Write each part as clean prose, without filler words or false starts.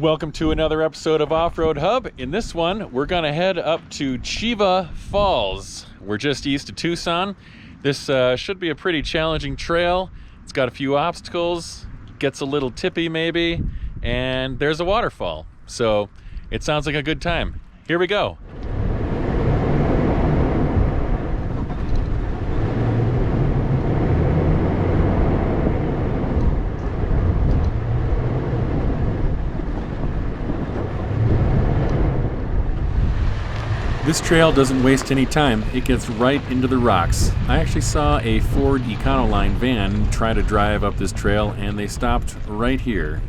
Welcome to another episode of Off-Road Hub. In this one, we're gonna head up to Chiva Falls. We're just east of Tucson. This should be a pretty challenging trail. It's got a few obstacles, gets a little tippy maybe, and there's a waterfall. So it sounds like a good time. Here we go. This trail doesn't waste any time. It gets right into the rocks. I actually saw a Ford Econoline van try to drive up this trail, and they stopped right here.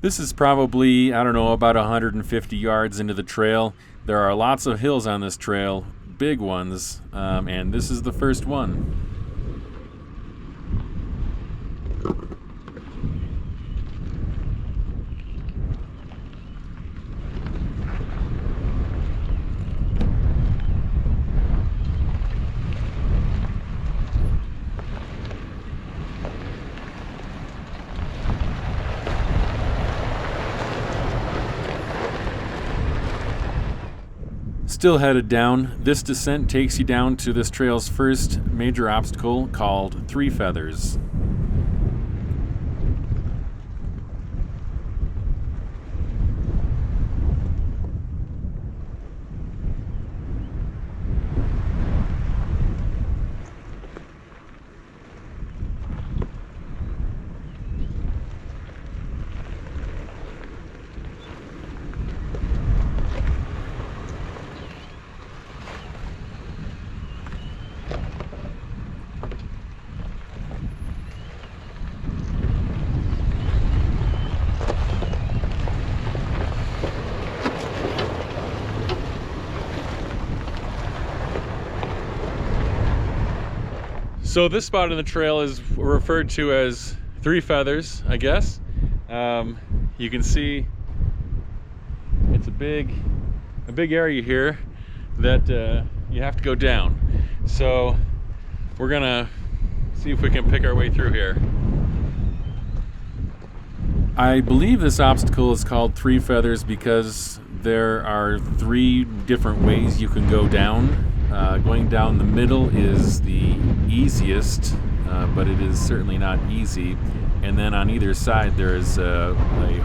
This is probably, I don't know, about 150 yards into the trail. There are lots of hills on this trail, big ones, and this is the first one. Still headed down, this descent takes you down to this trail's first major obstacle called Three Feathers. So this spot in the trail is referred to as Three Feathers, I guess. You can see it's a big area here that you have to go down. So we're gonna see if we can pick our way through here. I believe this obstacle is called Three Feathers because there are three different ways you can go down. Going down the middle is the easiest, but it is certainly not easy. And then on either side there is a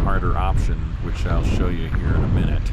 harder option, which I'll show you here in a minute.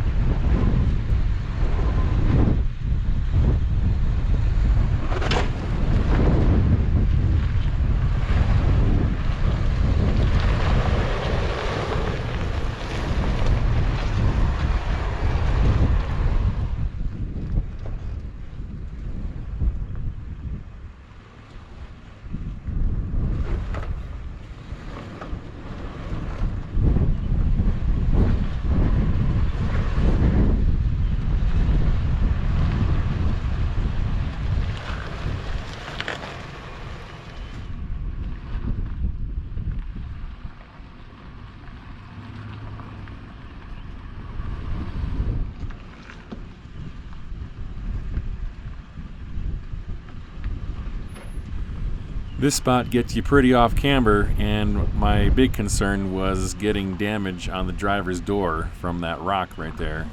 This spot gets you pretty off camber, and my big concern was getting damage on the driver's door from that rock right there.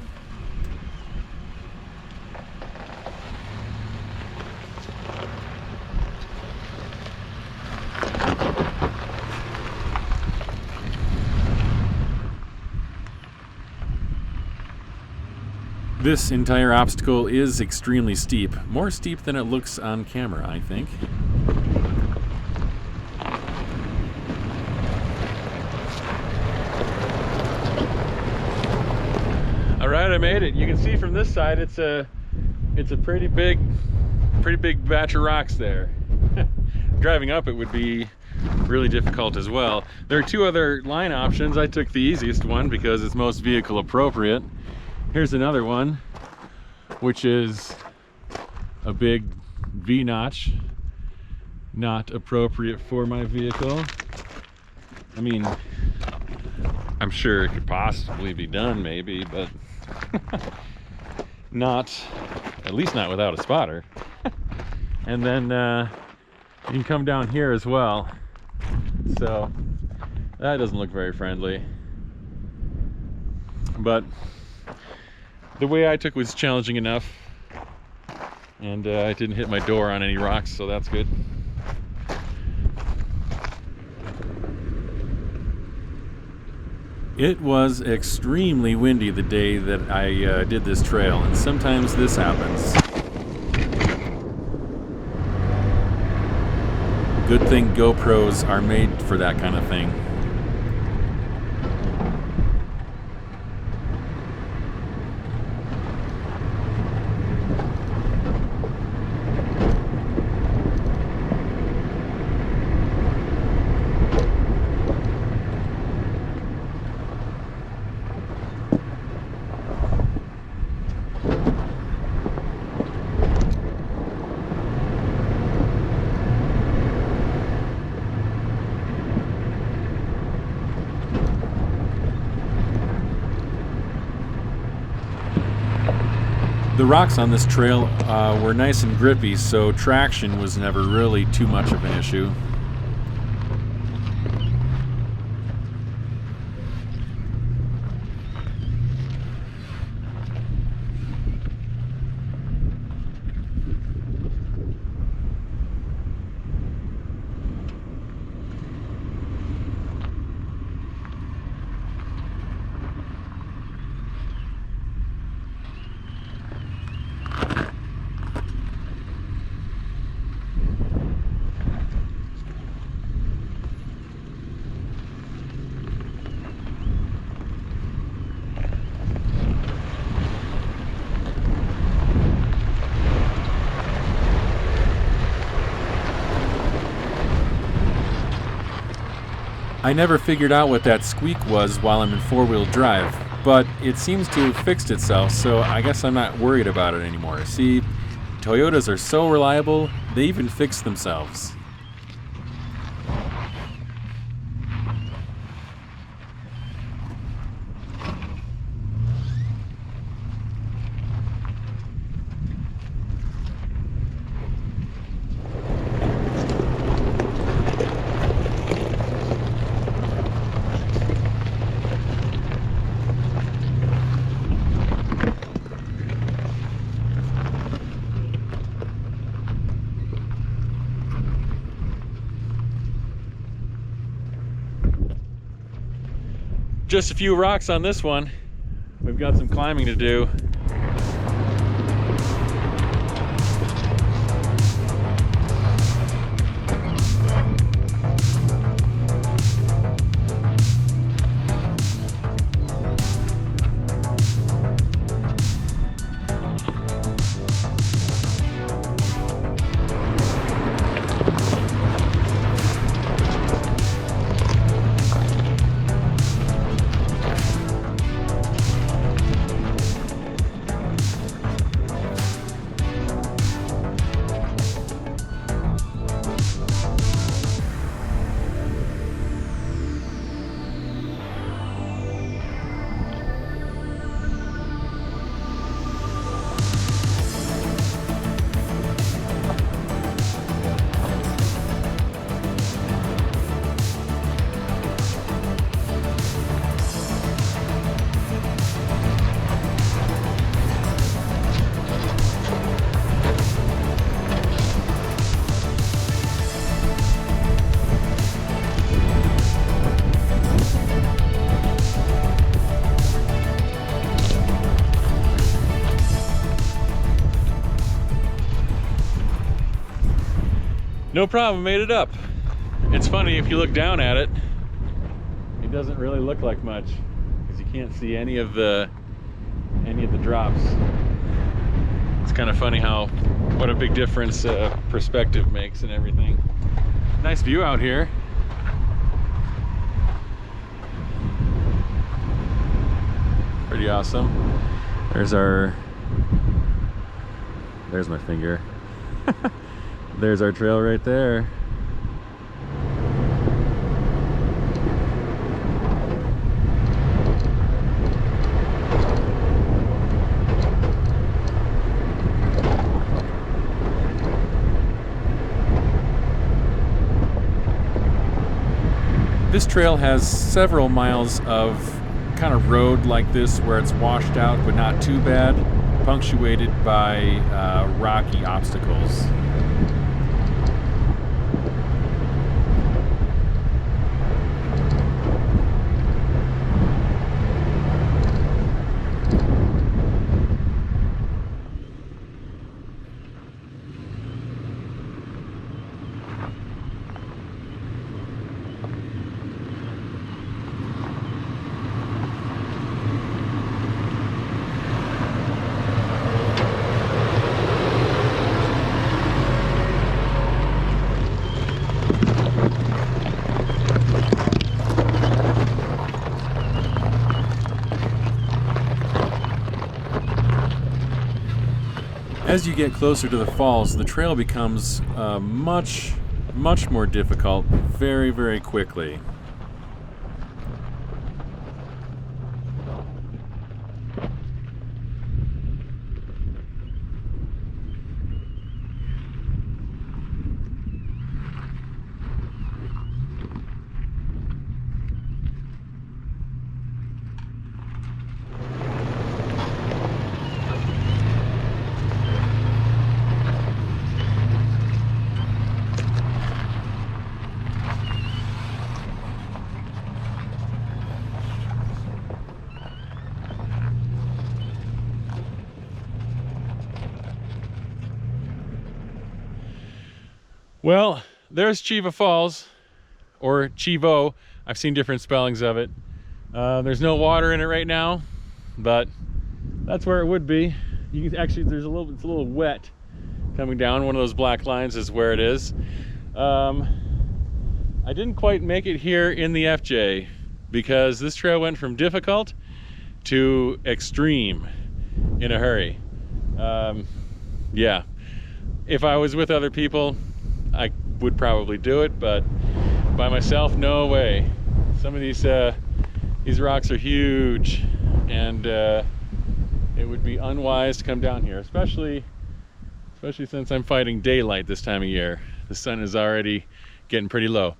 This entire obstacle is extremely steep, more steep than it looks on camera, I think. All right, I made it. You can see from this side it's a pretty big batch of rocks there. Driving up it would be really difficult as well. There are two other line options. I took the easiest one because it's most vehicle appropriate. Here's another one, which is a big V-notch, not appropriate for my vehicle. I mean, I'm sure it could possibly be done maybe, but not, at least not without a spotter. And then you can come down here as well. So that doesn't look very friendly. But the way I took was challenging enough. And I didn't hit my door on any rocks, so that's good. It was extremely windy the day that I did this trail, and sometimes this happens. Good thing GoPros are made for that kind of thing. The rocks on this trail were nice and grippy, so traction was never really too much of an issue. I never figured out what that squeak was while I'm in four-wheel drive, but it seems to have fixed itself, so I guess I'm not worried about it anymore. See, Toyotas are so reliable, they even fix themselves. Just a few rocks on this one. We've got some climbing to do. No problem, made it up. It's funny, if you look down at it, it doesn't really look like much because you can't see any of the drops. It's kind of funny what a big difference perspective makes and everything. Nice view out here. Pretty awesome. There's my finger. There's our trail right there. This trail has several miles of kind of road like this where it's washed out but not too bad, punctuated by rocky obstacles. As you get closer to the falls, the trail becomes much more difficult very, very quickly. Well, there's Chiva Falls, or Chivo. I've seen different spellings of it. There's no water in it right now, but that's where it would be. You can actually, it's a little wet coming down. One of those black lines is where it is. I didn't quite make it here in the FJ because this trail went from difficult to extreme in a hurry. Yeah, if I was with other people, I would probably do it, but by myself, no way. Some of these rocks are huge, and it would be unwise to come down here, especially since I'm fighting daylight this time of year. The sun is already getting pretty low.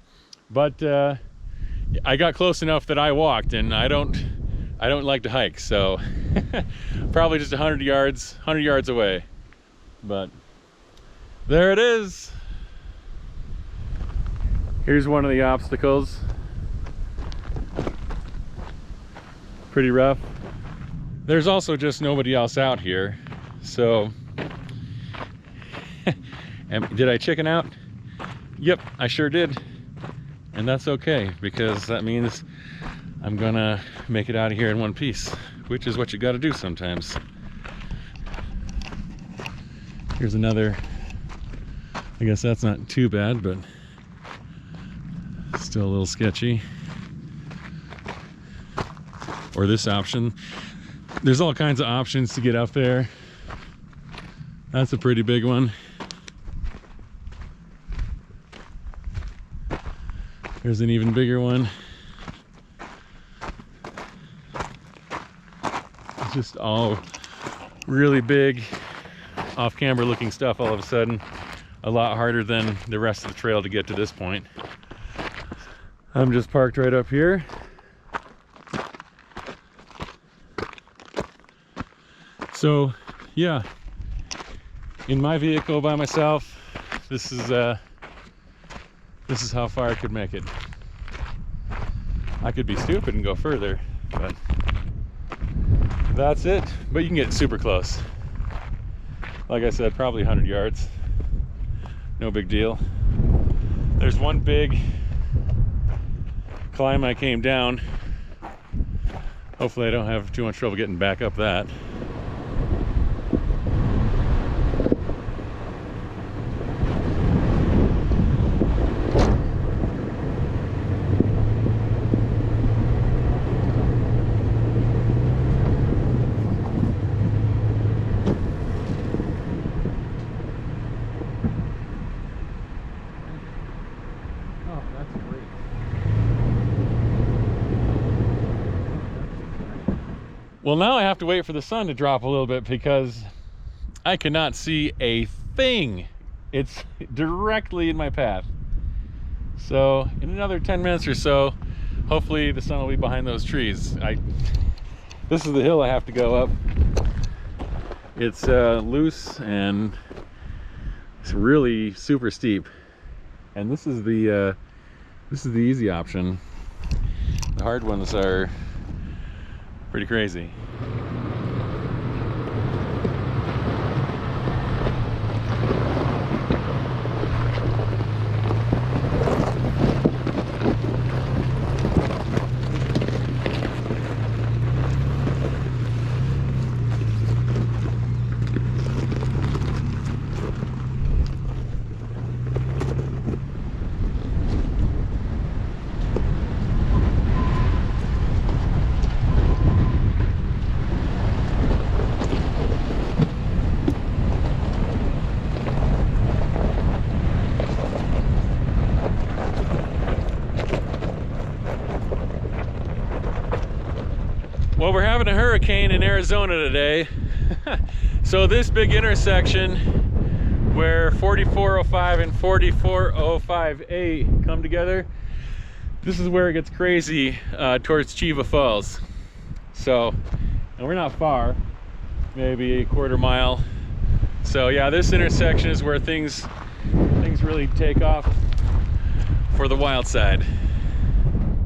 But I got close enough that I walked, and I don't like to hike, so probably just 100 yards away. But there it is. Here's one of the obstacles. Pretty rough. There's also just nobody else out here, so did I chicken out? Yep, I sure did, and that's okay, because that means I'm gonna make it out of here in one piece, which is what you got to do sometimes. Here's another. I guess that's not too bad, but still a little sketchy. Or this option. There's all kinds of options to get up there. That's a pretty big one. There's an even bigger one. It's just all really big, off-camera looking stuff all of a sudden. A lot harder than the rest of the trail to get to this point. I'm just parked right up here. So yeah, in my vehicle by myself, this is how far I could make it. I could be stupid and go further, but that's it. But you can get super close. Like I said, probably 100 yards. No big deal. There's one big climb I came down. Hopefully I don't have too much trouble getting back up that. Well, now I have to wait for the sun to drop a little bit because I cannot see a thing. It's directly in my path. So in another 10 minutes or so, hopefully the sun will be behind those trees. This is the hill I have to go up. It's loose and it's really super steep. And this is the easy option. The hard ones are pretty crazy. Well, we're having a hurricane in Arizona today. So this big intersection where 4405 and 4405A come together, this is where it gets crazy towards Chiva Falls. So, and we're not far, maybe a quarter mile. So yeah, this intersection is where things really take off for the wild side.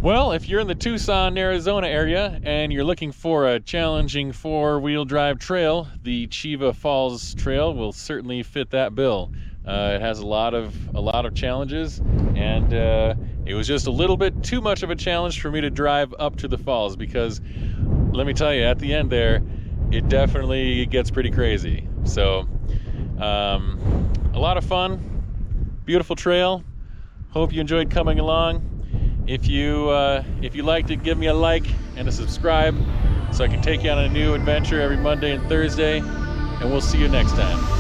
Well, if you're in the Tucson, Arizona area and you're looking for a challenging four-wheel drive trail, the Chiva Falls Trail will certainly fit that bill. It has a lot of challenges, and it was just a little bit too much of a challenge for me to drive up to the falls because, let me tell you, at the end there, it definitely gets pretty crazy. So, a lot of fun, beautiful trail. Hope you enjoyed coming along. If you liked it, give me a like and a subscribe so I can take you on a new adventure every Monday and Thursday, and we'll see you next time.